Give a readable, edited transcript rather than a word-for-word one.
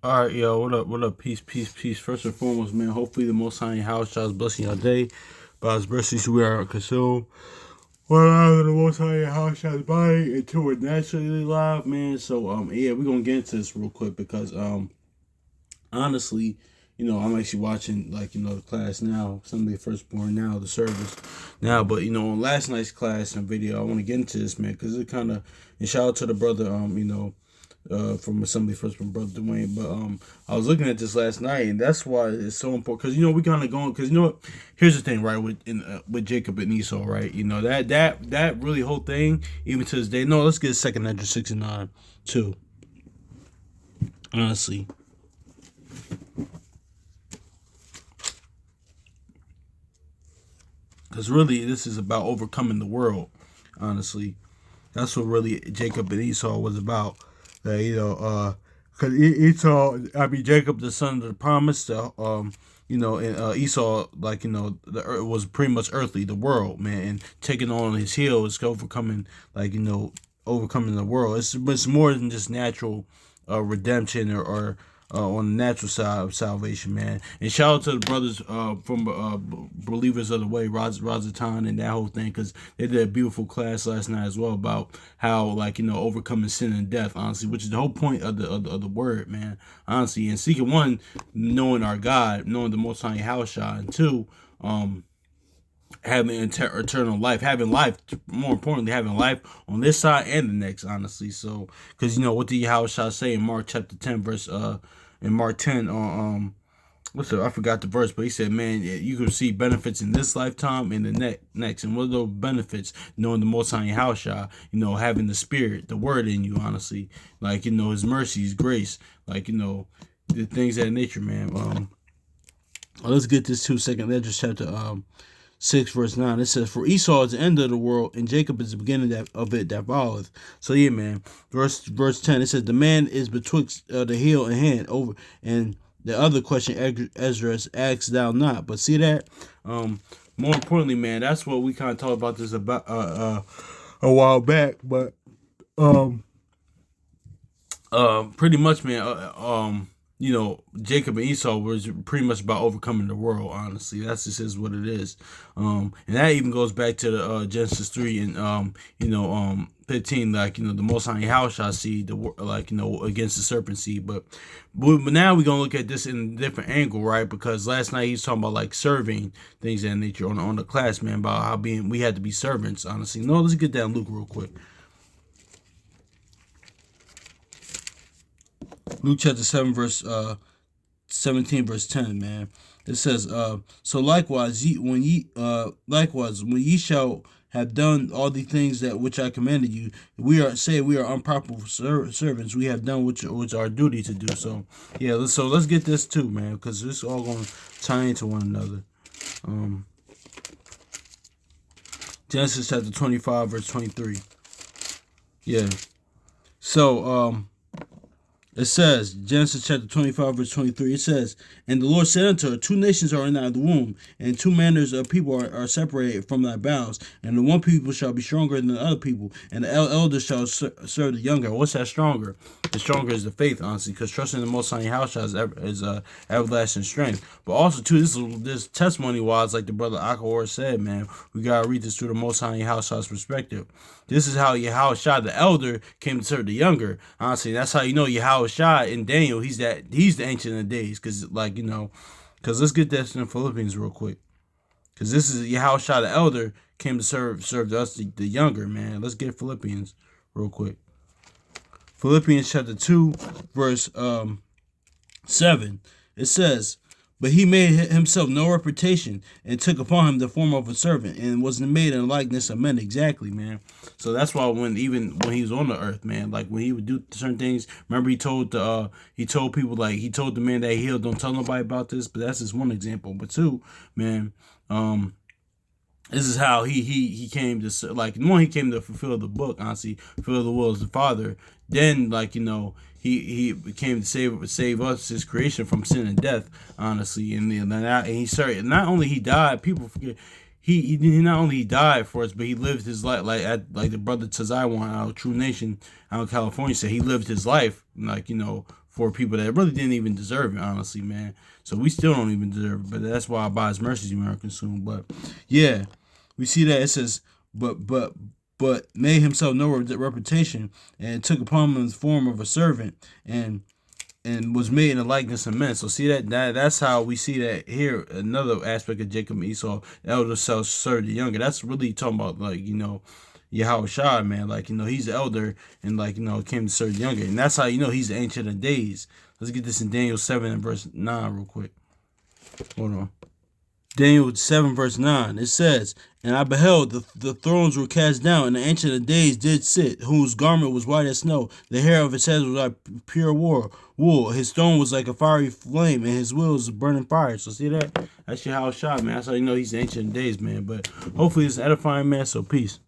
All right, yo, what up, peace, peace, peace. First and foremost, man, hopefully the Most High in your house shall blessing your day. By His mercies we are consumed. Whatever the Most High in your house shall body until we're naturally alive, man. So, yeah, we're gonna get into this real quick because, honestly, I'm actually watching the class now, Sunday Firstborn now, the service now. But on last night's class and video, I want to get into this, man, because it kind of and shout out to the brother, from Assembly First from Brother Dwayne. But I was looking at this last night, and that's why it's so important. Because we kind of going. Because what? Here's the thing, right? With Jacob and Esau, right? That really whole thing, even to this day. No, let's get second Ezra 69 too. Honestly, because really this is about overcoming the world. Honestly, that's what really Jacob and Esau was about. Because Esau, I mean Jacob, the son of the promise, and Esau, was pretty much earthly, the world, man, and taking on his heel is overcoming, overcoming the world. It's more than just natural redemption or on the natural side of salvation, man. And shout out to the brothers from Believers of the Way, Razatan, and that whole thing, because they did a beautiful class last night as well about how, overcoming sin and death, honestly, which is the whole point of the word, man, honestly. And seeking one, knowing our God, knowing the Most High Yahushua, and two, having eternal life, having life, more importantly, having life on this side and the next, honestly. So, because what did Yahushua say in Mark chapter 10, verse in Mark 10 on I forgot the verse, but he said, man, you can see benefits in this lifetime and the next. And what are those benefits? Knowing the Most High Yahushua, having the Spirit, the Word in you, honestly, His mercy, His grace, the things of that nature, man. Let's get this to second Ezra chapter 6 verse 9. It says, for Esau is the end of the world, and Jacob is the beginning of it that followeth. So yeah, man. Verse 10, it says, the man is betwixt the heel and hand over. And the other question Ezra asks thou not. But see that? More importantly, man, that's what we kind of talked about this about a while back. But pretty much, man, Jacob and Esau was pretty much about overcoming the world, honestly. That's just is what it is. And that even goes back to the Genesis 3 and 15, the Most High Yahushua seed, against the serpent seed. But now we're gonna look at this in a different angle, right? Because last night he's talking about serving things of that nature on the class, man, about how we had to be servants, honestly. No, let's get down Luke real quick. Luke chapter 7 verse 17 verse 10, man. It says, so likewise when ye shall have done all the things that which I commanded you, we are unprofitable servants. We have done which our duty to do. So yeah, let's get this too, man, because this all going to tie into one another. Genesis chapter 25 verse 23. Yeah. So it says, Genesis chapter 25, verse 23, it says, and the Lord said unto her, two nations are in thy womb, and two manners of people are separated from thy bowels, and the one people shall be stronger than the other people, and the elder shall serve the younger. What's that stronger? The stronger is the faith, honestly, because trusting in the Most High Yahushua is everlasting strength. But also, too, this testimony-wise, like the brother Akawar said, man, we got to read this through the Most High Yahushua's perspective. This is how Yahushua, the elder, came to serve the younger. Honestly, that's how you know Yahushua in Daniel, he's the Ancient of Days. Because, because let's get this in Philippians real quick. Because this is Yahushua, the elder, came to serve us, the younger, man. Let's get Philippians real quick. Philippians chapter 2, verse 7. It says, but he made himself no reputation, and took upon him the form of a servant, and was made in the likeness of men. Exactly, man. So that's why when he was on the earth, man, when he would do certain things, remember he told people, he told the man that he healed, don't tell nobody about this. But that's just one example. But two, man, this is how he came to, one, he came to fulfill the book, honestly, fulfill the will of the Father. Then, he came to save us, his creation, from sin and death, honestly. And he started, not only he died, people forget, he not only died for us, but he lived his life, like the brother Tazaiwan, our True Nation out of California said, he lived his life, for people that really didn't even deserve it, honestly, man. So we still don't even deserve it, but that's why I buy his mercies, you American consume. But yeah, we see that it says, but made himself no reputation, and took upon him the form of a servant, and was made in the likeness of men. So see that's how we see that here. Another aspect of Jacob and Esau, the elder shall serve the younger. That's really talking about, like, Yahweh Shai, man. Like, he's the elder, and, like, came to serve the younger. And that's how he's the Ancient of Days. Let's get this in Daniel 7 and verse 9 real quick. Hold on. Daniel 7 verse 9, it says, and I beheld the thrones were cast down, and the Ancient of Days did sit, whose garment was white as snow. The hair of his head was like pure wool. His throne was like a fiery flame, and his wheels burning fire. So see that? That's your house shot, man. That's how he's the Ancient of Days, man. But hopefully it's edifying, man. So peace.